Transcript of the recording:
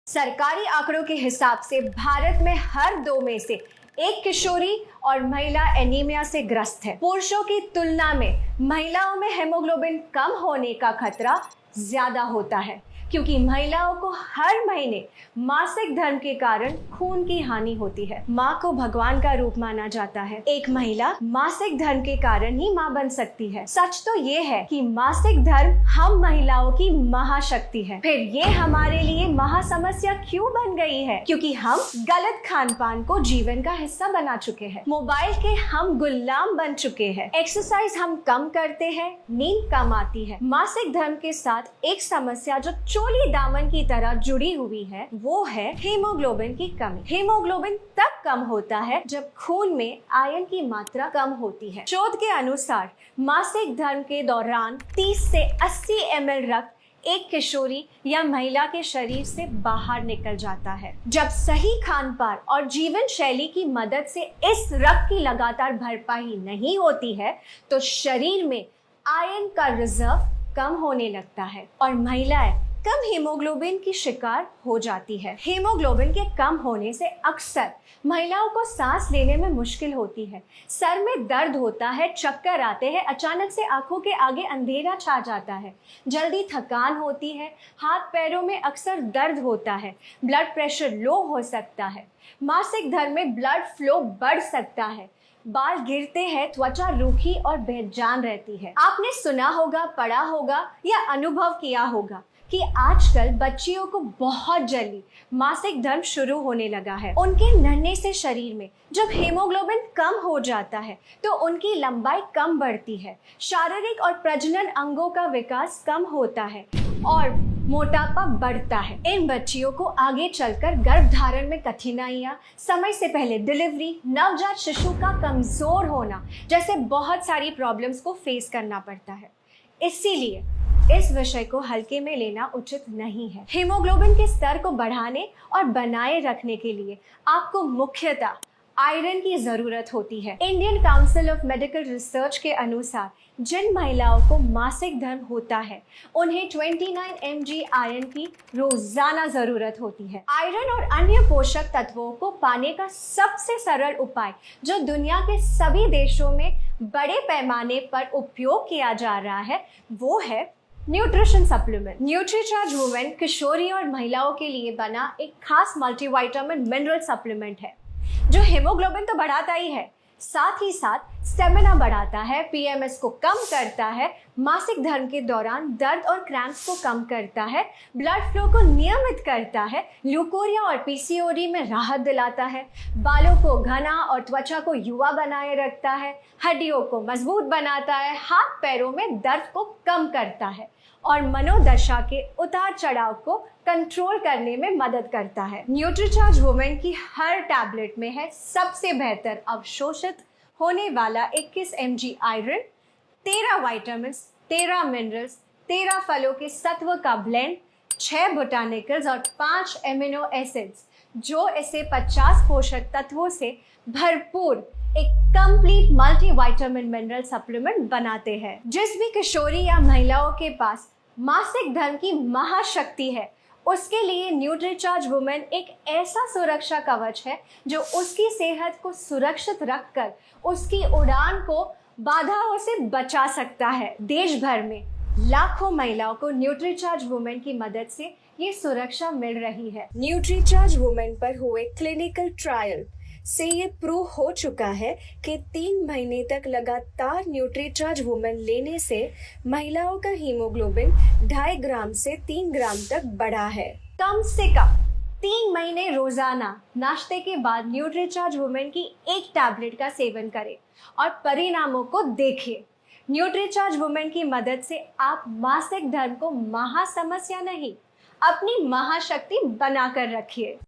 सरकारी आंकड़ों के हिसाब से भारत में हर 2 में से एक किशोरी और महिला एनीमिया से ग्रस्त है। पुरुषों की तुलना में महिलाओं में हेमोग्लोबिन कम होने का खतरा ज्यादा होता है, क्योंकि महिलाओं को हर महीने मासिक धर्म के कारण खून की हानि होती है। माँ को भगवान का रूप माना जाता है। एक महिला मासिक धर्म के कारण ही माँ बन सकती है। सच तो ये है कि मासिक धर्म हम महिलाओं की महाशक्ति है। फिर ये हमारे लिए महासमस्या क्यों बन गई है? क्योंकि हम गलत खान पान को जीवन का हिस्सा बना चुके हैं। मोबाइल के हम गुलाम बन चुके हैं। एक्सरसाइज हम कम करते हैं, नींद कम आती है। मासिक धर्म के साथ एक समस्या जो चोली दामन की तरह जुड़ी हुई है, वो है हीमोग्लोबिन की कमी। हीमोग्लोबिन तब कम होता है जब खून में आयरन की मात्रा कम होती है। शोध के अनुसार मासिक धर्म के दौरान 30 से 80 ml रक्त एक किशोरी या महिला के शरीर से बाहर निकल जाता है। जब सही खान पान और जीवन शैली की मदद से इस रक्त की लगातार भरपाई नहीं होती है, तो शरीर में आयरन का रिजर्व कम होने लगता है और महिलाएं कम हीमोग्लोबिन की शिकार हो जाती है। हीमोग्लोबिन के कम होने से अक्सर महिलाओं को सांस लेने में मुश्किल होती है, सर में दर्द होता है, चक्कर आते हैं, अचानक से आंखों के आगे अंधेरा छा जाता है, जल्दी थकान होती है, हाथ पैरों में अक्सर दर्द होता है, ब्लड प्रेशर लो हो सकता है, मासिक धर्म में ब्लड फ्लो बढ़ सकता है, बाल गिरते हैं, त्वचा रूखी और बेजान रहती है। आपने सुना होगा, पढ़ा होगा या अनुभव किया होगा कि आजकल बच्चियों को बहुत जल्दी मासिक धर्म शुरू होने लगा है। उनके नन्हे से शरीर में जब हीमोग्लोबिन कम हो जाता है तो उनकी लंबाई कम बढ़ती है, शारीरिक और प्रजनन अंगों का विकास कम होता है और मोटापा बढ़ता है। इन बच्चियों को आगे चलकर गर्भधारण में कठिनाइयां, समय से पहले डिलीवरी, नवजात शिशु का कमजोर होना जैसे बहुत सारी प्रॉब्लम्स को फेस करना पड़ता है। इसीलिए इस विषय को हल्के में लेना उचित नहीं है। हीमोग्लोबिन के स्तर को बढ़ाने और बनाए रखने के लिए आपको मुख्यतः आयरन की जरूरत होती है। Indian council of medical research के अनुसार जिन महिलाओं को मासिक धर्म होता है, उन्हें 29 mg आयरन की रोजाना जरूरत होती है। आयरन और अन्य पोषक तत्वों को पाने का सबसे सरल उपाय जो दुनिया के सभी देशों में बड़े पैमाने पर उपयोग किया जा रहा है, वो है न्यूट्रिशन सप्लीमेंट। न्यूट्रीचार्ज वुमेन किशोरी और महिलाओं के लिए बना एक खास मल्टीविटामिन मिनरल सप्लीमेंट है जो हेमोग्लोबिन तो बढ़ाता ही है, साथ ही साथ स्टेमिना बढ़ाता है, पीएमएस को कम करता है, मासिक धर्म के दौरान दर्द और क्रैम्प्स को कम करता है, ब्लड फ्लो को नियमित करता है, ल्यूकोरिया और पीसीओडी में राहत दिलाता है, बालों को घना और त्वचा को युवा बनाए रखता है, हड्डियों को मजबूत बनाता है, हाथ पैरों में दर्द को कम करता है और मनोदशा के उतार चढ़ाव को कंट्रोल करने में मदद करता है। न्यूट्रीचार्ज वुमेन की हर टैबलेट में है सबसे बेहतर अवशोषित होने वाला 21 mg आयरन, 13 विटामिन, 13 मिनरल्स, 13 फलों के सत्व का ब्लेंड, 6 बोटानिकल्स और 5 एमिनो एसिड्स जो इसे 50 पोषक तत्वों से भरपूर एक कंप्लीट मल्टीविटामिन मिनरल सप्लीमेंट बनाते हैं। जिस भी किशोरी या महिलाओं के पास मासिक धर्म की महाशक्ति है, उसके लिए न्यूट्रीचार्ज वुमेन एक ऐसा सुरक्षा कवच है जो उसकी सेहत को सुरक्षित रखकर उसकी उड़ान को बाधाओं से बचा सकता है। देश भर में लाखों महिलाओं को न्यूट्रीचार्ज वुमेन की मदद से ये सुरक्षा मिल रही है। न्यूट्रीचार्ज वुमेन पर हुए क्लिनिकल ट्रायल से ये प्रूव हो चुका है कि 3 महीने तक लगातार न्यूट्रीचार्ज वुमेन लेने से महिलाओं का हीमोग्लोबिन 2.5 ग्राम से 3 ग्राम तक बढ़ा है। कम से कम 3 महीने रोजाना नाश्ते के बाद न्यूट्रीचार्ज वुमेन की एक टैबलेट का सेवन करें और परिणामों को देखें। न्यूट्रीचार्ज वुमेन की मदद से आप मासिक धर्म को महासमस्या नहीं, अपनी महाशक्ति बनाकर रखिए।